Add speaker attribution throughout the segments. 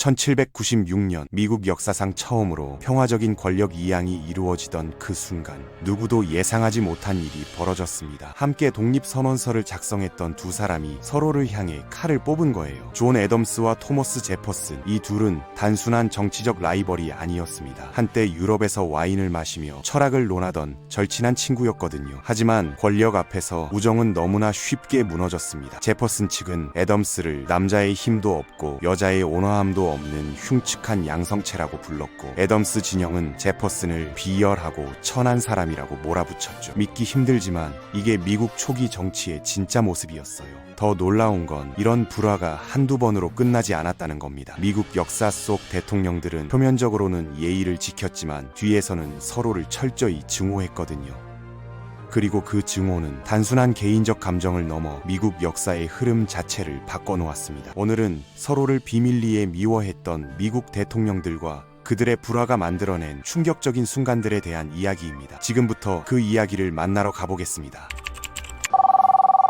Speaker 1: 1796년 미국 역사상 처음으로 평화적인 권력 이양이 이루어지던 그 순간 누구도 예상하지 못한 일이 벌어졌습니다. 함께 독립선언서를 작성했던 두 사람이 서로를 향해 칼을 뽑은 거예요. 존 애덤스와 토머스 제퍼슨, 이 둘은 단순한 정치적 라이벌이 아니었습니다. 한때 유럽에서 와인을 마시며 철학을 논하던 절친한 친구였거든요. 하지만 권력 앞에서 우정은 너무나 쉽게 무너졌습니다. 제퍼슨 측은 애덤스를 남자의 힘도 없고 여자의 온화함도 없는 흉측한 양성체라고 불렀고, 애덤스 진영은 제퍼슨을 비열하고 천한 사람이라고 몰아붙였죠. 믿기 힘들지만 이게 미국 초기 정치의 진짜 모습이었어요. 더 놀라운 건 이런 불화가 한두 번으로 끝나지 않았다는 겁니다. 미국 역사 속 대통령들은 표면적으로는 예의를 지켰지만 뒤에서는 서로를 철저히 증오했거든요. 그리고 그 증오는 단순한 개인적 감정을 넘어 미국 역사의 흐름 자체를 바꿔놓았습니다. 오늘은 서로를 비밀리에 미워했던 미국 대통령들과 그들의 불화가 만들어낸 충격적인 순간들에 대한 이야기입니다. 지금부터 그 이야기를 만나러 가보겠습니다.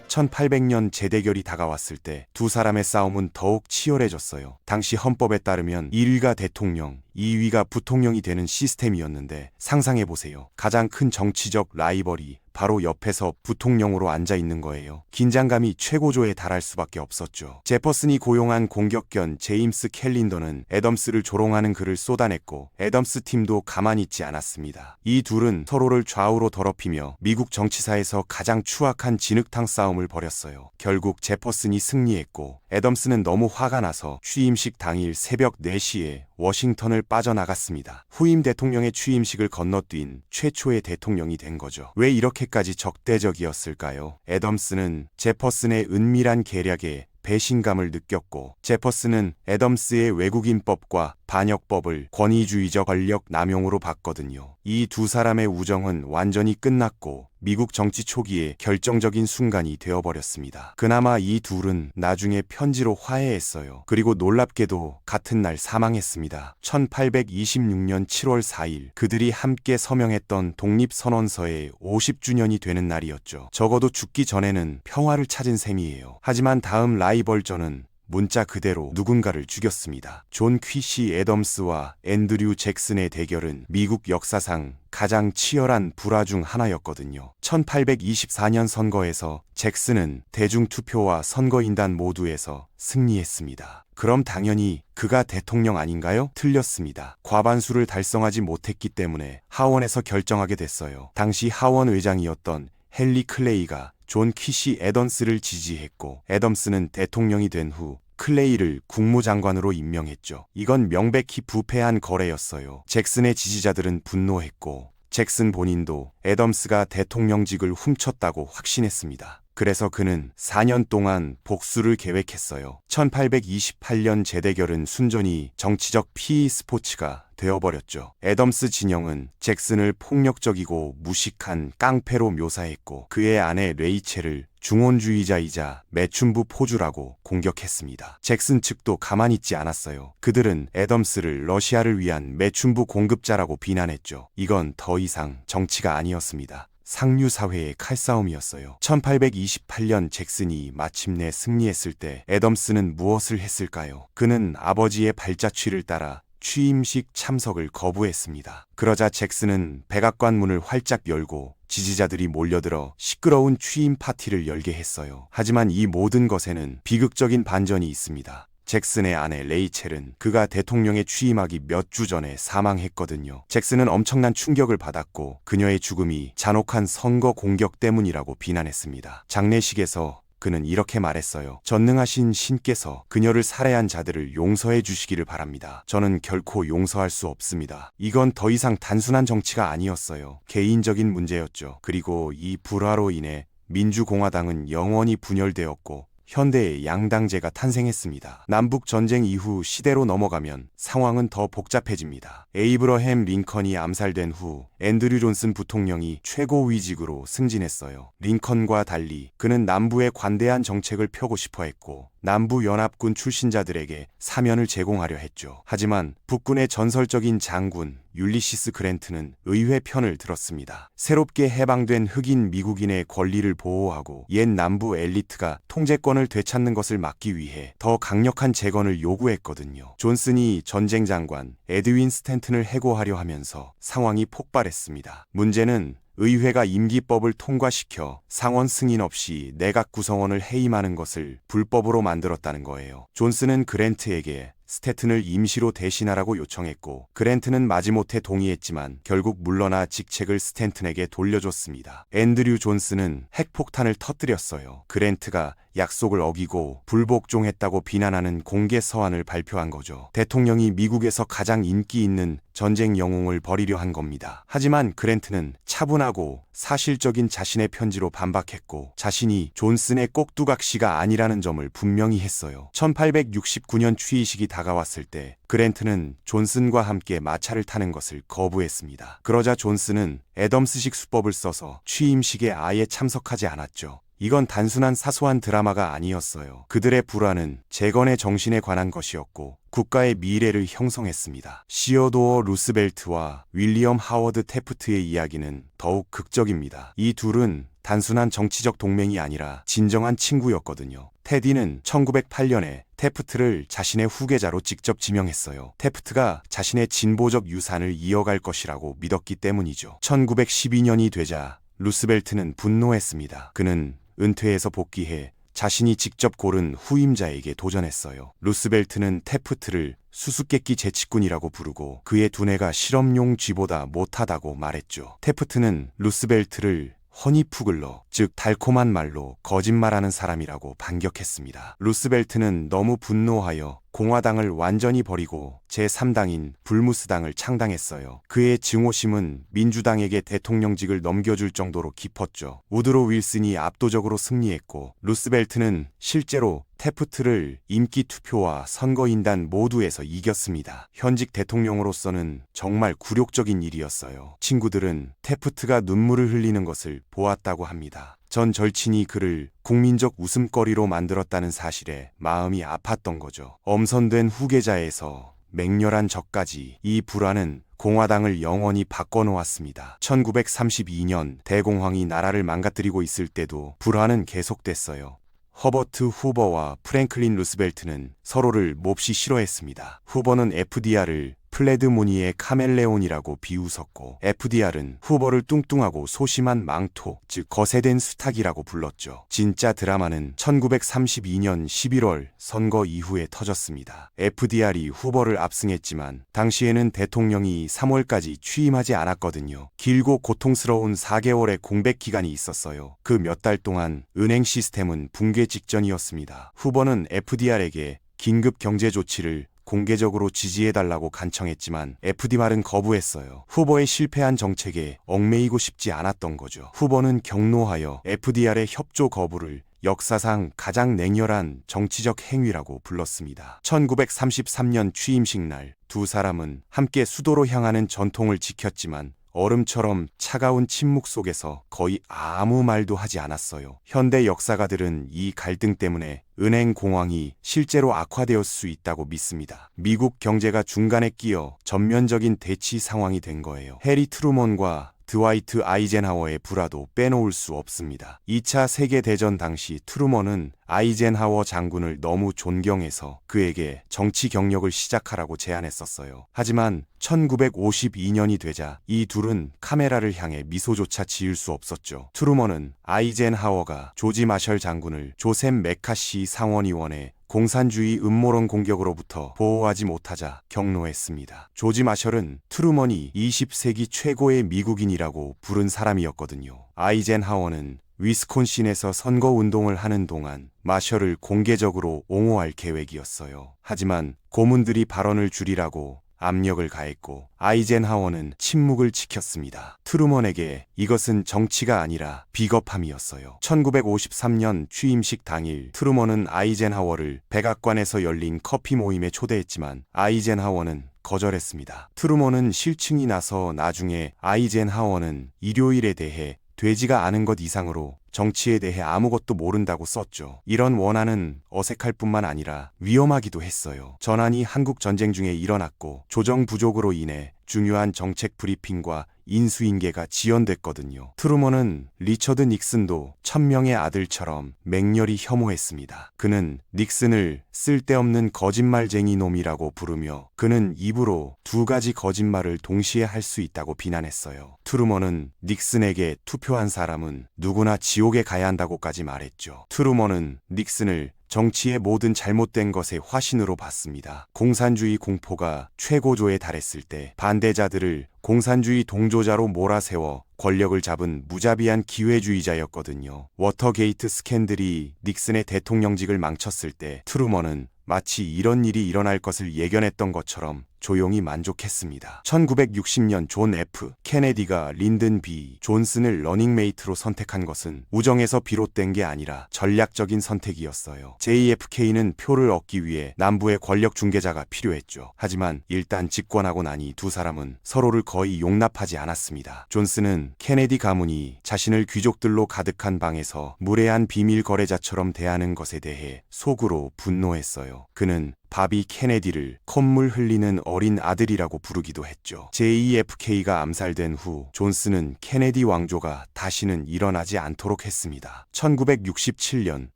Speaker 1: 1800년 재대결이 다가왔을 때 두 사람의 싸움은 더욱 치열해졌어요. 당시 헌법에 따르면 1위가 대통령, 2위가 부통령이 되는 시스템이었는데, 상상해보세요. 가장 큰 정치적 라이벌이 바로 옆에서 부통령으로 앉아 있는 거예요. 긴장감이 최고조에 달할 수밖에 없었죠. 제퍼슨이 고용한 공격견 제임스 캘린더는 애덤스를 조롱하는 글을 쏟아냈고, 애덤스 팀도 가만히 있지 않았습니다. 이 둘은 서로를 좌우로 더럽히며 미국 정치사에서 가장 추악한 진흙탕 싸움을 벌였어요. 결국 제퍼슨이 승리했고, 애덤스는 너무 화가 나서 취임식 당일 새벽 4시에 워싱턴을 빠져나갔습니다. 후임 대통령의 취임식을 건너뛴 최초의 대통령이 된 거죠. 왜 이렇게까지 적대적이었을까요? 애덤스는 제퍼슨의 은밀한 계략에 배신감을 느꼈고, 제퍼슨은 애덤스의 외국인법과 반역법을 권위주의적 권력 남용으로 봤거든요. 이 두 사람의 우정은 완전히 끝났고 미국 정치 초기에 결정적인 순간이 되어버렸습니다. 그나마 이 둘은 나중에 편지로 화해했어요. 그리고 놀랍게도 같은 날 사망했습니다. 1826년 7월 4일 그들이 함께 서명했던 독립선언서의 50주년이 되는 날이었죠. 적어도 죽기 전에는 평화를 찾은 셈이에요. 하지만 다음 라이벌전은 문자 그대로 누군가를 죽였습니다. 존 퀴시 애덤스와 앤드류 잭슨의 대결은 미국 역사상 가장 치열한 불화 중 하나였거든요. 1824년 선거에서 잭슨은 대중투표와 선거인단 모두에서 승리했습니다. 그럼 당연히 그가 대통령 아닌가요? 틀렸습니다. 과반수를 달성하지 못했기 때문에 하원에서 결정하게 됐어요. 당시 하원 의장이었던 헨리 클레이가 존 퀴시 애덤스를 지지했고, 애덤스는 대통령이 된 후 클레이를 국무장관으로 임명했죠. 이건 명백히 부패한 거래였어요. 잭슨의 지지자들은 분노했고, 잭슨 본인도 애덤스가 대통령직을 훔쳤다고 확신했습니다. 그래서 그는 4년 동안 복수를 계획했어요. 1828년 재대결은 순전히 정치적 PE 스포츠가 되어버렸죠. 애덤스 진영은 잭슨을 폭력적이고 무식한 깡패로 묘사했고, 그의 아내 레이첼을 중원주의자이자 매춘부 포주라고 공격했습니다. 잭슨 측도 가만히 있지 않았어요. 그들은 애덤스를 러시아를 위한 매춘부 공급자라고 비난했죠. 이건 더 이상 정치가 아니었습니다. 상류사회의 칼싸움이었어요. 1828년 잭슨이 마침내 승리했을 때 애덤스는 무엇을 했을까요? 그는 아버지의 발자취를 따라 취임식 참석을 거부했습니다. 그러자 잭슨은 백악관 문을 활짝 열고 지지자들이 몰려들어 시끄러운 취임 파티를 열게 했어요. 하지만 이 모든 것에는 비극적인 반전이 있습니다. 잭슨의 아내 레이첼은 그가 대통령에 취임하기 몇 주 전에 사망했거든요. 잭슨은 엄청난 충격을 받았고, 그녀의 죽음이 잔혹한 선거 공격 때문이라고 비난했습니다. 장례식에서 그는 이렇게 말했어요. 전능하신 신께서 그녀를 살해한 자들을 용서해 주시기를 바랍니다. 저는 결코 용서할 수 없습니다. 이건 더 이상 단순한 정치가 아니었어요. 개인적인 문제였죠. 그리고 이 불화로 인해 민주공화당은 영원히 분열되었고, 현대의 양당제가 탄생했습니다. 남북전쟁 이후 시대로 넘어가면 상황은 더 복잡해집니다. 에이브러햄 링컨이 암살된 후 앤드류 존슨 부통령이 최고위직으로 승진했어요. 링컨과 달리 그는 남부에 관대한 정책을 펴고 싶어 했고, 남부 연합군 출신자들에게 사면을 제공하려 했죠. 하지만 북군의 전설적인 장군 율리시스 그랜트는 의회 편을 들었습니다. 새롭게 해방된 흑인 미국인의 권리를 보호하고 옛 남부 엘리트가 통제권을 되찾는 것을 막기 위해 더 강력한 재건을 요구했거든요. 존슨이 전쟁 장관 에드윈 스탠튼을 해고하려 하면서 상황이 폭발했습니다. 문제는 의회가 임기법을 통과시켜 상원 승인 없이 내각 구성원을 해임하는 것을 불법으로 만들었다는 거예요. 존슨은 그랜트에게 스태튼을 임시로 대신하라고 요청했고 그랜트는 마지못해 동의했지만 결국 물러나 직책을 스탠튼에게 돌려줬습니다. 앤드류 존슨은 핵폭탄을 터뜨렸어요. 그랜트가 약속을 어기고 불복종했다고 비난하는 공개 서한을 발표한 거죠. 대통령이 미국에서 가장 인기 있는 전쟁 영웅을 버리려 한 겁니다. 하지만 그랜트는 차분하고 사실적인 자신의 편지로 반박했고 자신이 존슨의 꼭두각시가 아니라는 점을 분명히 했어요. 1869년 취위식이 다가왔을 때 그랜트는 존슨과 함께 마차를 타는 것을 거부했습니다. 그러자 존슨은 애덤스식 수법을 써서 취임식에 아예 참석하지 않았죠. 이건 단순한 사소한 드라마가 아니었어요. 그들의 불화는 재건의 정신에 관한 것이었고 국가의 미래를 형성했습니다. 시어도어 루스벨트와 윌리엄 하워드 태프트의 이야기는 더욱 극적입니다. 이 둘은 단순한 정치적 동맹이 아니라 진정한 친구였거든요. 테디는 1908년에 태프트를 자신의 후계자로 직접 지명했어요. 태프트가 자신의 진보적 유산을 이어갈 것이라고 믿었기 때문이죠. 1912년이 되자 루스벨트는 분노했습니다. 그는 은퇴해서 복귀해 자신이 직접 고른 후임자에게 도전했어요. 루스벨트는 태프트를 수수께끼 재치꾼이라고 부르고 그의 두뇌가 실험용 쥐보다 못하다고 말했죠. 태프트는 루스벨트를 허니푸글러, 즉 달콤한 말로 거짓말하는 사람이라고 반격했습니다. 루스벨트는 너무 분노하여 공화당을 완전히 버리고 제3당인 불무스당을 창당했어요. 그의 증오심은 민주당에게 대통령직을 넘겨줄 정도로 깊었죠. 우드로 윌슨이 압도적으로 승리했고 루스벨트는 실제로 태프트를 인기 투표와 선거인단 모두에서 이겼습니다. 현직 대통령으로서는 정말 굴욕적인 일이었어요. 친구들은 태프트가 눈물을 흘리는 것을 보았다고 합니다. 전 절친이 그를 국민적 웃음거리로 만들었다는 사실에 마음이 아팠던 거죠. 엄선된 후계자에서 맹렬한 적까지 이 불화는 공화당을 영원히 바꿔놓았습니다. 1932년 대공황이 나라를 망가뜨리고 있을 때도 불화는 계속됐어요. 허버트 후버와 프랭클린 루스벨트는 서로를 몹시 싫어했습니다. 후버는 FDR을 플레드 무니의 카멜레온이라고 비웃었고 FDR은 후버를 뚱뚱하고 소심한 망토, 즉 거세된 수탉이라고 불렀죠. 진짜 드라마는 1932년 11월 선거 이후에 터졌습니다. FDR이 후버를 압승했지만 당시에는 대통령이 3월까지 취임하지 않았거든요. 길고 고통스러운 4개월의 공백 기간이 있었어요. 그 몇 달 동안 은행 시스템은 붕괴 직전이었습니다. 후버는 FDR에게 긴급 경제 조치를 공개적으로 지지해달라고 간청했지만 FDR은 거부했어요. 후보의 실패한 정책에 얽매이고 싶지 않았던 거죠. 후보는 경로하여 FDR의 협조 거부를 역사상 가장 냉혈한 정치적 행위라고 불렀습니다. 1933년 취임식 날 두 사람은 함께 수도로 향하는 전통을 지켰지만 얼음처럼 차가운 침묵 속에서 거의 아무 말도 하지 않았어요. 현대 역사가들은 이 갈등 때문에 은행 공황이 실제로 악화되었을 수 있다고 믿습니다. 미국 경제가 중간에 끼어 전면적인 대치 상황이 된 거예요. 해리 트루먼과 드와이트 아이젠하워의 불화도 빼놓을 수 없습니다. 2차 세계대전 당시 트루먼은 아이젠하워 장군을 너무 존경해서 그에게 정치 경력을 시작하라고 제안했었어요. 하지만 1952년이 되자 이 둘은 카메라를 향해 미소조차 지을 수 없었죠. 트루먼은 아이젠하워가 조지 마셜 장군을 조셉 메카시 상원의원의 공산주의 음모론 공격으로부터 보호하지 못하자 경로했습니다. 조지 마셜은 트루먼이 20세기 최고의 미국인이라고 부른 사람이었거든요. 아이젠하워는 위스콘신에서 선거운동을 하는 동안 마셜을 공개적으로 옹호할 계획이었어요. 하지만 고문들이 발언을 줄이라고 압력을 가했고 아이젠하워는 침묵을 지켰습니다. 트루먼에게 이것은 정치가 아니라 비겁함이었어요. 1953년 취임식 당일 트루먼은 아이젠하워를 백악관에서 열린 커피 모임에 초대했지만 아이젠하워는 거절했습니다. 트루먼은 실증이 나서 나중에 아이젠하워는 일요일에 대해 되지가 않은 것 이상으로 정치에 대해 아무것도 모른다고 썼죠. 이런 원한은 어색할 뿐만 아니라 위험하기도 했어요. 전환이 한국 전쟁 중에 일어났고 조정 부족으로 인해 중요한 정책 브리핑과 인수인계가 지연됐거든요. 트루먼은 리처드 닉슨도 천명의 아들처럼 맹렬히 혐오했습니다. 그는 닉슨을 쓸데없는 거짓말쟁이 놈이라고 부르며 그는 입으로 두 가지 거짓말을 동시에 할 수 있다고 비난했어요. 트루먼은 닉슨에게 투표한 사람은 누구나 지옥에 가야 한다고까지 말했죠. 트루먼은 닉슨을 정치의 모든 잘못된 것의 화신으로 봤습니다. 공산주의 공포가 최고조에 달했을 때 반대자들을 공산주의 동조자로 몰아세워 권력을 잡은 무자비한 기회주의자였거든요. 워터게이트 스캔들이 닉슨의 대통령직을 망쳤을 때 트루먼은 마치 이런 일이 일어날 것을 예견했던 것처럼 조용히 만족했습니다. 1960년 존 F. 케네디가 린든 B. 존슨을 러닝메이트로 선택한 것은 우정에서 비롯된 게 아니라 전략적인 선택이었어요. JFK는 표를 얻기 위해 남부의 권력 중개자가 필요했죠. 하지만 일단 집권하고 나니 두 사람은 서로를 거의 용납하지 않았습니다. 존슨은 케네디 가문이 자신을 귀족들로 가득한 방에서 무례한 비밀 거래자처럼 대하는 것에 대해 속으로 분노했어요. 그는 바비 케네디를 콧물 흘리는 어린 아들이라고 부르기도 했죠. JFK가 암살된 후 존슨은 케네디 왕조가 다시는 일어나지 않도록 했습니다. 1967년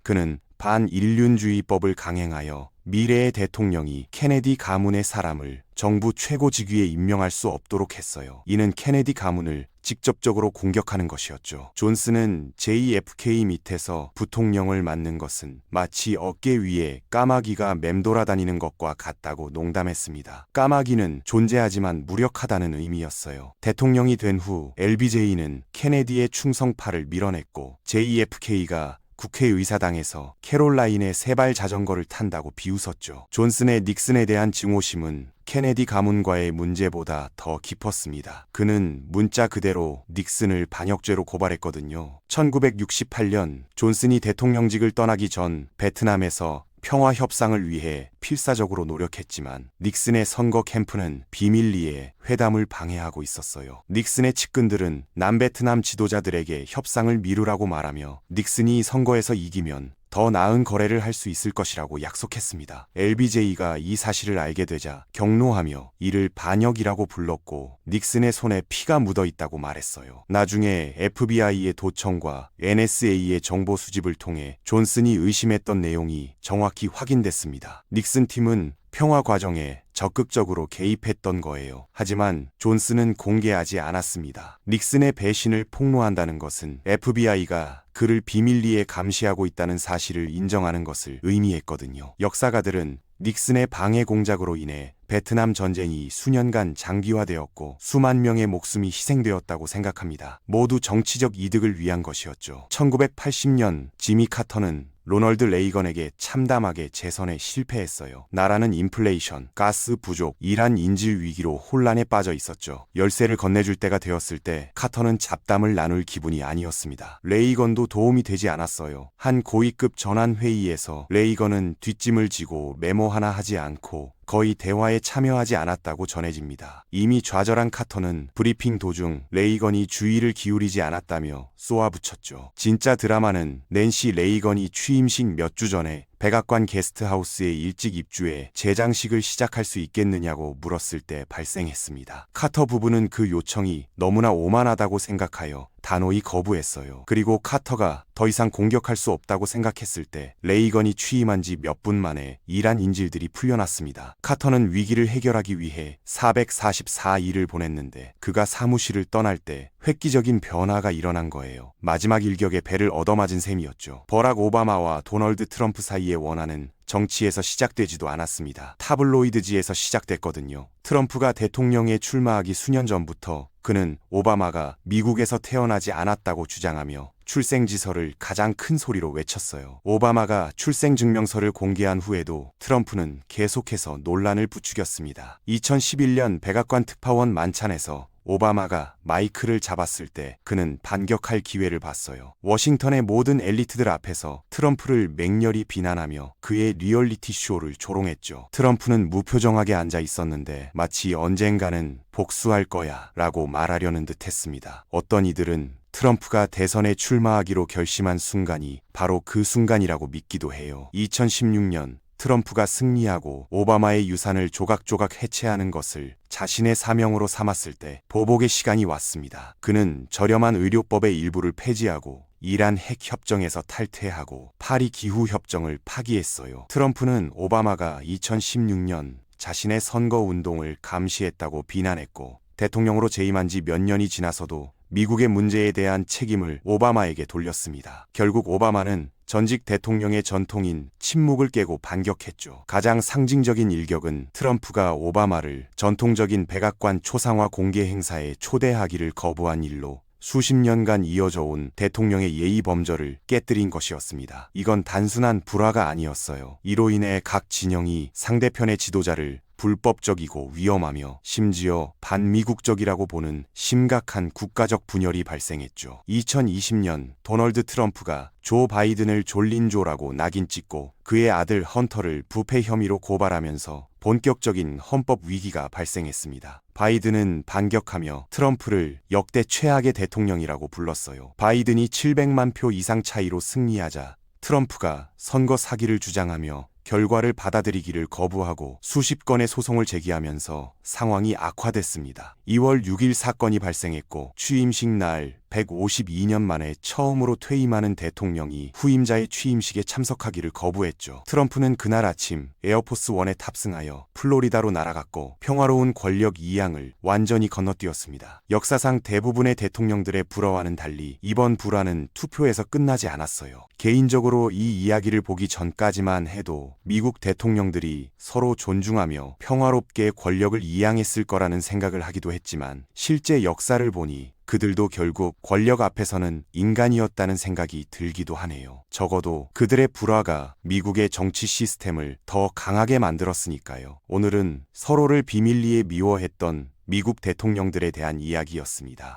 Speaker 1: 그는 반인륜주의법을 강행하여 미래의 대통령이 케네디 가문의 사람을 정부 최고 직위에 임명할 수 없도록 했어요. 이는 케네디 가문을 직접적으로 공격하는 것이었죠. 존슨은 JFK 밑에서 부통령을 맡는 것은 마치 어깨 위에 까마귀가 맴돌아 다니는 것과 같다고 농담했습니다. 까마귀는 존재하지만 무력하다는 의미였어요. 대통령이 된 후 LBJ는 케네디의 충성파를 밀어냈고 JFK가 국회의사당에서 캐롤라인의 세발 자전거를 탄다고 비웃었죠. 존슨의 닉슨에 대한 증오심은 케네디 가문과의 문제보다 더 깊었습니다. 그는 문자 그대로 닉슨을 반역죄로 고발했거든요. 1968년 존슨이 대통령직을 떠나기 전 베트남에서 평화 협상을 위해 필사적으로 노력했지만 닉슨의 선거 캠프는 비밀리에 회담을 방해하고 있었어요. 닉슨의 측근들은 남베트남 지도자들에게 협상을 미루라고 말하며 닉슨이 선거에서 이기면 더 나은 거래를 할 수 있을 것이라고 약속했습니다. LBJ가 이 사실을 알게 되자 격노하며 이를 반역이라고 불렀고 닉슨의 손에 피가 묻어 있다고 말했어요. 나중에 FBI의 도청과 NSA의 정보 수집을 통해 존슨이 의심했던 내용이 정확히 확인됐습니다. 닉슨 팀은 평화 과정에 적극적으로 개입했던 거예요. 하지만 존슨은 공개하지 않았습니다. 닉슨의 배신을 폭로한다는 것은 FBI가 그를 비밀리에 감시하고 있다는 사실을 인정하는 것을 의미했거든요. 역사가들은 닉슨의 방해 공작으로 인해 베트남 전쟁이 수년간 장기화되었고 수만 명의 목숨이 희생되었다고 생각합니다. 모두 정치적 이득을 위한 것이었죠. 1980년 지미 카터는 로널드 레이건에게 참담하게 재선에 실패했어요. 나라는 인플레이션, 가스 부족, 이란 인질 위기로 혼란에 빠져 있었죠. 열쇠를 건네줄 때가 되었을 때 카터는 잡담을 나눌 기분이 아니었습니다. 레이건도 도움이 되지 않았어요. 한 고위급 전환 회의에서 레이건은 뒷짐을 지고 메모 하나 하지 않고 거의 대화에 참여하지 않았다고 전해집니다. 이미 좌절한 카터는 브리핑 도중 레이건이 주의를 기울이지 않았다며 쏘아붙였죠. 진짜 드라마는 낸시 레이건이 취임식 몇 주 전에 백악관 게스트하우스에 일찍 입주해 재장식을 시작할 수 있겠느냐고 물었을 때 발생했습니다. 카터 부부는 그 요청이 너무나 오만하다고 생각하여 단호히 거부했어요. 그리고 카터가 더 이상 공격할 수 없다고 생각했을 때 레이건이 취임한 지 몇 분 만에 이란 인질들이 풀려났습니다. 카터는 위기를 해결하기 위해 444일을 보냈는데 그가 사무실을 떠날 때 획기적인 변화가 일어난 거예요. 마지막 일격에 배를 얻어맞은 셈이었죠. 버락 오바마와 도널드 트럼프 사이의 원한은 정치에서 시작되지도 않았습니다. 타블로이드지에서 시작됐거든요. 트럼프가 대통령에 출마하기 수년 전부터 그는 오바마가 미국에서 태어나지 않았다고 주장하며 출생지서를 가장 큰 소리로 외쳤어요. 오바마가 출생증명서를 공개한 후에도 트럼프는 계속해서 논란을 부추겼습니다. 2011년 백악관 특파원 만찬에서 오바마가 마이크를 잡았을 때 그는 반격할 기회를 봤어요. 워싱턴의 모든 엘리트들 앞에서 트럼프를 맹렬히 비난하며 그의 리얼리티 쇼를 조롱했죠. 트럼프는 무표정하게 앉아 있었는데 마치 언젠가는 복수할 거야 라고 말하려는 듯 했습니다. 어떤 이들은 트럼프가 대선에 출마하기로 결심한 순간이 바로 그 순간이라고 믿기도 해요. 2016년 트럼프가 승리하고 오바마의 유산을 조각조각 해체하는 것을 자신의 사명으로 삼았을 때 보복의 시간이 왔습니다. 그는 저렴한 의료법의 일부를 폐지하고 이란 핵 협정에서 탈퇴하고 파리 기후 협정을 파기했어요. 트럼프는 오바마가 2016년 자신의 선거 운동을 감시했다고 비난했고 대통령으로 재임한 지 몇 년이 지나서도 미국의 문제에 대한 책임을 오바마에게 돌렸습니다. 결국 오바마는 전직 대통령의 전통인 침묵을 깨고 반격했죠. 가장 상징적인 일격은 트럼프가 오바마를 전통적인 백악관 초상화 공개 행사에 초대하기를 거부한 일로 수십 년간 이어져 온 대통령의 예의 범절을 깨뜨린 것이었습니다. 이건 단순한 불화가 아니었어요. 이로 인해 각 진영이 상대편의 지도자를 불법적이고 위험하며 심지어 반미국적이라고 보는 심각한 국가적 분열이 발생했죠. 2020년 도널드 트럼프가 조 바이든을 졸린조라고 낙인 찍고 그의 아들 헌터를 부패 혐의로 고발하면서 본격적인 헌법 위기가 발생했습니다. 바이든은 반격하며 트럼프를 역대 최악의 대통령이라고 불렀어요. 바이든이 700만 표 이상 차이로 승리하자 트럼프가 선거 사기를 주장하며 결과를 받아들이기를 거부하고 수십 건의 소송을 제기하면서 상황이 악화됐습니다. 2월 6일 사건이 발생했고 취임식 날 152년 만에 처음으로 퇴임하는 대통령이 후임자의 취임식에 참석하기를 거부했죠. 트럼프는 그날 아침 에어포스 1에 탑승하여 플로리다로 날아갔고 평화로운 권력 이양을 완전히 건너뛰었습니다. 역사상 대부분의 대통령들의 불화와는 달리 이번 불화는 투표에서 끝나지 않았어요. 개인적으로 이 이야기를 보기 전까지만 해도 미국 대통령들이 서로 존중하며 평화롭게 권력을 이양했을 거라는 생각을 하기도 했지만 실제 역사를 보니 그들도 결국 권력 앞에서는 인간이었다는 생각이 들기도 하네요. 적어도 그들의 불화가 미국의 정치 시스템을 더 강하게 만들었으니까요. 오늘은 서로를 비밀리에 미워했던 미국 대통령들에 대한 이야기였습니다.